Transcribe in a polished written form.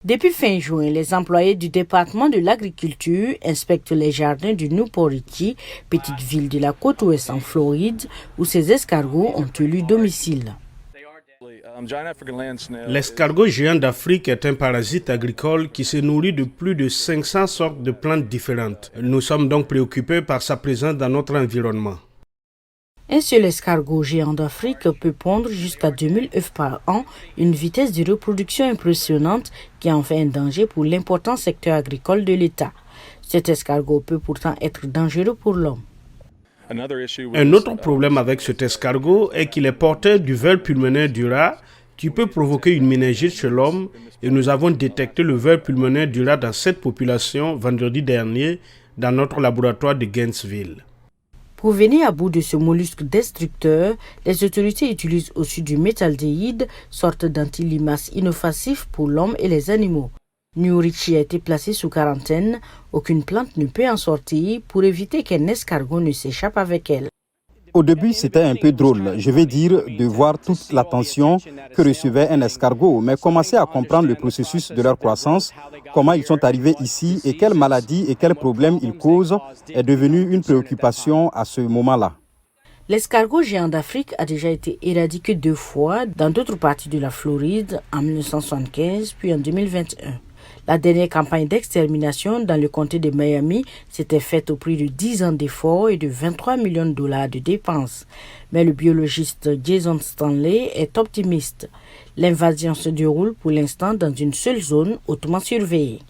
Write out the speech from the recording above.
Depuis fin juin, les employés du département de l'agriculture inspectent les jardins du Newport Richey, petite ville de la côte ouest en Floride, où ces escargots ont élu domicile. L'escargot géant d'Afrique est un parasite agricole qui se nourrit de plus de 500 sortes de plantes différentes. Nous sommes donc préoccupés par sa présence dans notre environnement. Un seul escargot géant d'Afrique peut pondre jusqu'à 2000 œufs par an, une vitesse de reproduction impressionnante qui en fait un danger pour l'important secteur agricole de l'État. Cet escargot peut pourtant être dangereux pour l'homme. Un autre problème avec cet escargot est qu'il est porteur du ver pulmonaire du rat qui peut provoquer une méningite chez l'homme et nous avons détecté le ver pulmonaire du rat dans cette population vendredi dernier dans notre laboratoire de Gainesville. Pour venir à bout de ce mollusque destructeur, les autorités utilisent aussi du méthaldéhyde, sorte d'antilimace inoffensif pour l'homme et les animaux. New Richey a été placé sous quarantaine. Aucune plante ne peut en sortir pour éviter qu'un escargot ne s'échappe avec elle. Au début, c'était un peu drôle, je vais dire, de voir toute l'attention que recevait un escargot, mais commencer à comprendre le processus de leur croissance, comment ils sont arrivés ici et quelles maladies et quels problèmes ils causent est devenu une préoccupation à ce moment-là. L'escargot géant d'Afrique a déjà été éradiqué 2 fois dans d'autres parties de la Floride, en 1975 puis en 2021. La dernière campagne d'extermination dans le comté de Miami s'était faite au prix de 10 ans d'efforts et de 23 millions de dollars de dépenses. Mais le biologiste Jason Stanley est optimiste. L'invasion se déroule pour l'instant dans une seule zone hautement surveillée.